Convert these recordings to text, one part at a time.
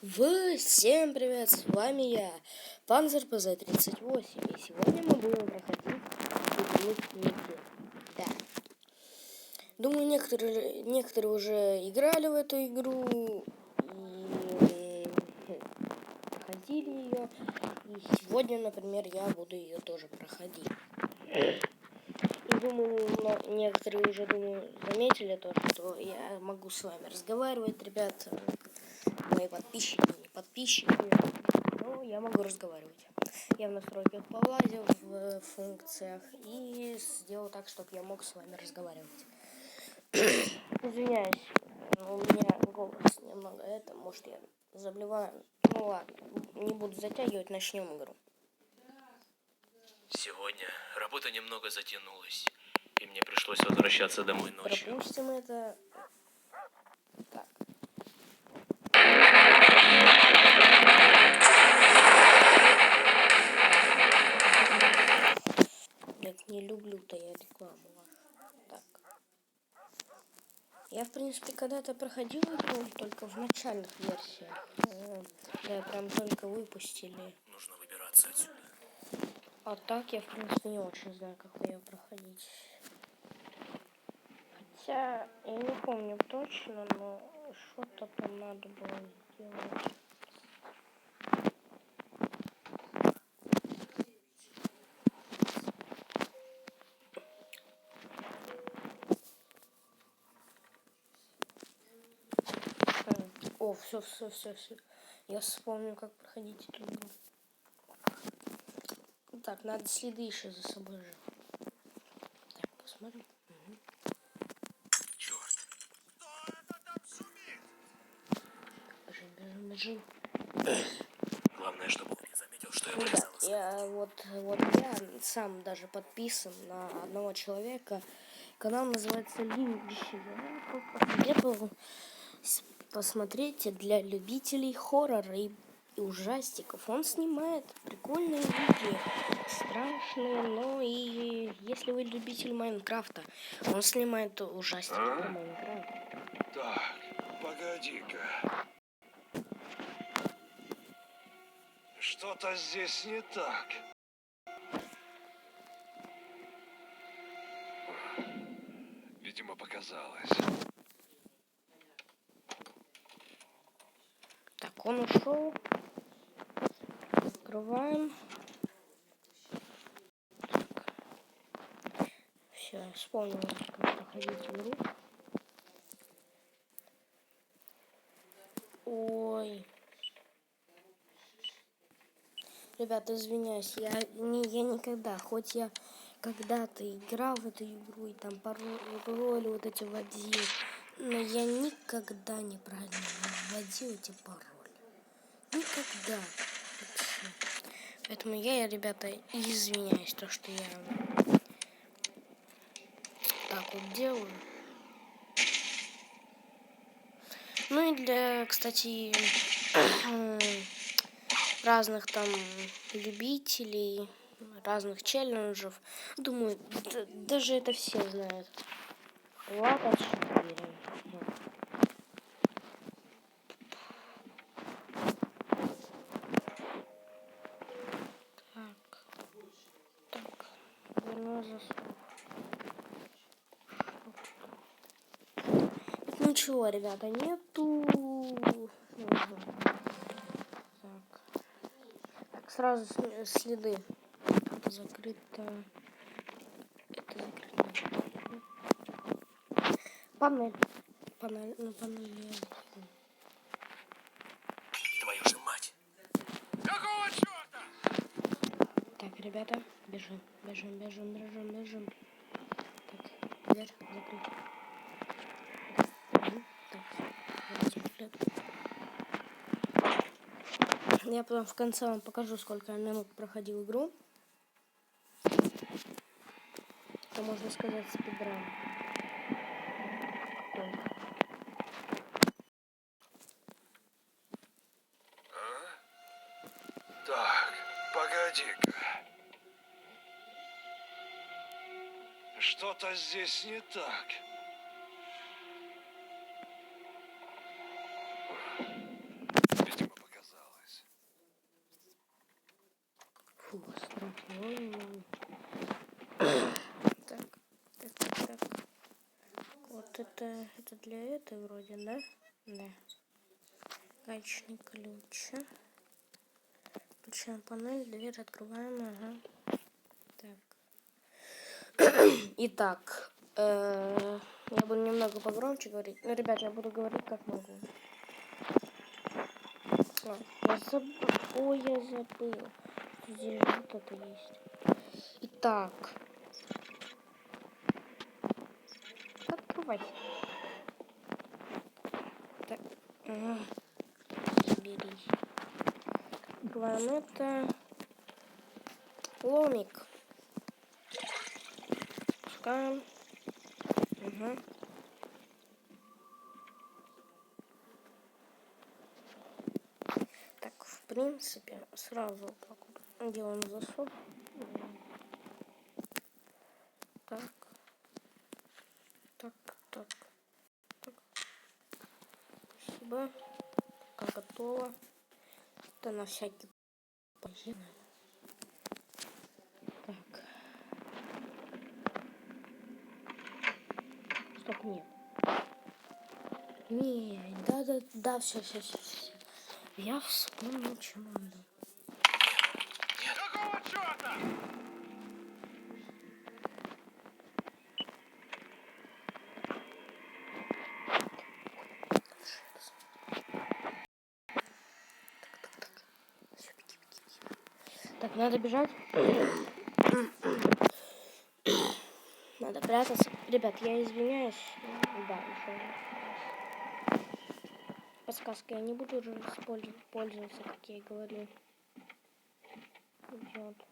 Всем привет, с вами я, Панзер ПЗ-38, и сегодня мы будем проходить игру Ники. Да. Думаю, некоторые уже играли в эту игру и проходили ее. И сегодня, например, я буду ее тоже проходить. И думаю, некоторые уже, заметили то, что я могу с вами разговаривать, ребята, мои подписчики, не подписчики. Но я могу разговаривать. Я в настройках полазил в функциях и сделал так, чтобы я мог с вами разговаривать. Извиняюсь, у меня голос немного может я заблеваю. Ну ладно, не буду затягивать, начнем игру. Сегодня работа немного затянулась, и мне пришлось возвращаться домой ночью. Пропустим это. Так. Я не люблю-то я рекламу. Так. Я, в принципе, когда-то проходил игру, только в начальных версиях. Да, прям только выпустили. Нужно выбираться отсюда. А так я, в принципе, не очень знаю, как ее проходить. Хотя, я не помню точно, но что-то там надо было сделать. О, все. Я вспомню, как проходить эту игру. Так, надо следы еще за собой же. Так, посмотрим. Черт! Кто это там шумит? Бежим. Главное, чтобы он не заметил, что я Ребят, врезался. я сам даже подписан на одного человека. Канал называется Линч. Я посоветовал посмотреть для любителей хоррора и ужастиков. Он снимает прикольные видео, страшные, но и если вы любитель Майнкрафта, он снимает ужастики про Майнкрафт. Так, погоди-ка. Что-то здесь не так. Видимо, показалось. Так, он ушел. Открываем. Все, я вспомнил, как проходить игру. Ой. Ребята, извиняюсь, я никогда, хоть я когда-то играл в эту игру и там пароли вот эти вводил, но я никогда неправильно вводил эти пароли. Никогда. Вообще. Поэтому я, ребята, извиняюсь, то, что я так вот делаю. Ну и для, кстати, разных там любителей, разных челленджев. Думаю, даже это все знают. Лапа 4. Так, верну засов. Ничего, ребята, нету. Так, сразу следы. Это закрыто. Панель. На панели. Твою же мать! Какого черта? Так, ребята, бежим. Так, дверь закрыть. Так, я потом в конце вам покажу, сколько я минут проходил игру. Это можно сказать спидран. Так, погоди-ка. Что-то здесь не так. Видимо, это для этой вроде, да? Да. Гаечный ключ. Включаем панель, дверь открываем, ага. Так. Итак, я буду немного погромче говорить. Ну, ребят, я буду говорить как могу. Я забыл. Ой, я забыл. Здесь вот это есть. Итак. Открывай. Так. Соберись. Открываем это. Ломик. Пускаем. Угу. Так, в принципе, сразу так вот делаем засов. Так. Так, так. Так. Спасибо. Как готово. Это на всякий пойдем. Так. Стоп, нет. Не, да, все. Я вспомнил, чем надо. Какого черта? Так, надо бежать. Надо прятаться. Ребят, я извиняюсь. Да, еще. Подсказки я не буду уже пользоваться, как я и говорил. Идет.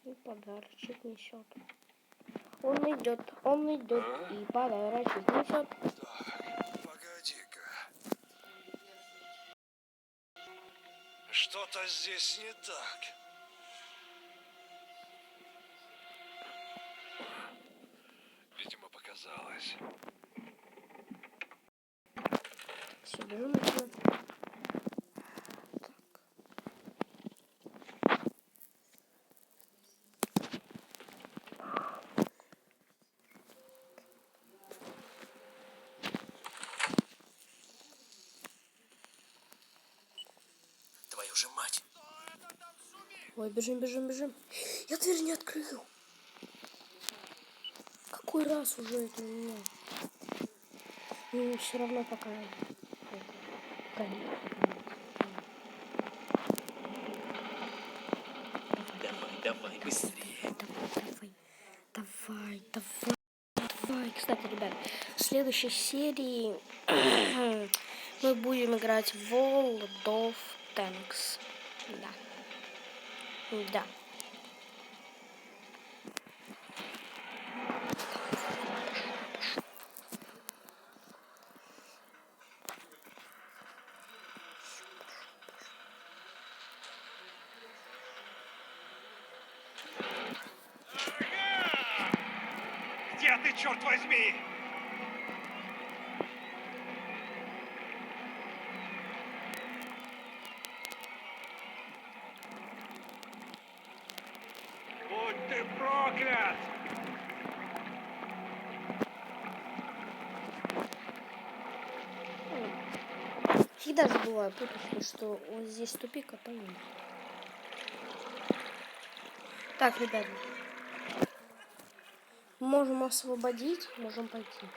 И подарочек несет. Он идет, и подарочек несет. Так, погоди-ка. Что-то здесь не так. Видимо, показалось. Все, бежим отсюда. Твою же мать. Ой, бежим. Я дверь не открыл. Какой раз уже это у меня? Ну, все равно пока. Давай, быстрее. Давай. Кстати, ребят, в следующей серии мы будем играть в World of Tanks. Да. Где ты, черт возьми? Будь ты проклят! Всегда забываю, путаю, что вот здесь тупик, а там нет. Так, ребят. Можем освободить, можем пойти.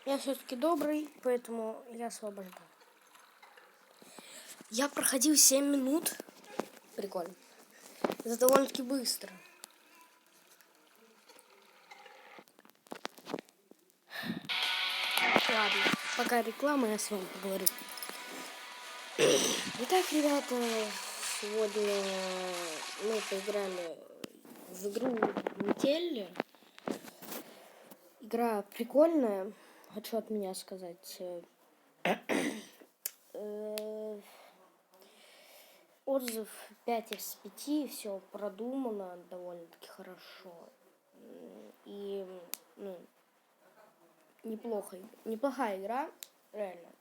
Я все-таки добрый, поэтому я освобождаю. Я проходил 7 минут. Прикольно. Это довольно-таки быстро. Ладно, пока реклама, я с вами поговорю. Итак, ребята, сегодня мы поиграли в игру Метель. Игра прикольная, хочу от меня сказать. Отзыв 5 из 5, все продумано довольно-таки хорошо. И неплохая игра, реально.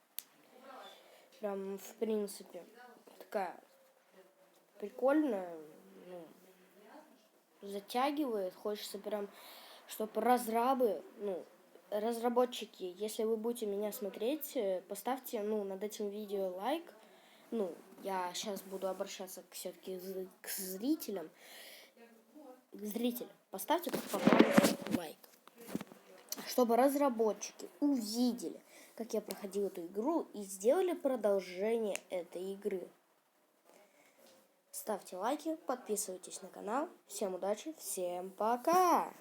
Прям, в принципе, такая прикольная, затягивает, хочется прям чтобы разработчики, если вы будете меня смотреть, поставьте, над этим видео лайк. Я сейчас буду обращаться все-таки к зрителям. Поставьте, пожалуйста, лайк. Чтобы разработчики увидели, как я проходил эту игру и сделали продолжение этой игры. Ставьте лайки, подписывайтесь на канал. Всем удачи, всем пока!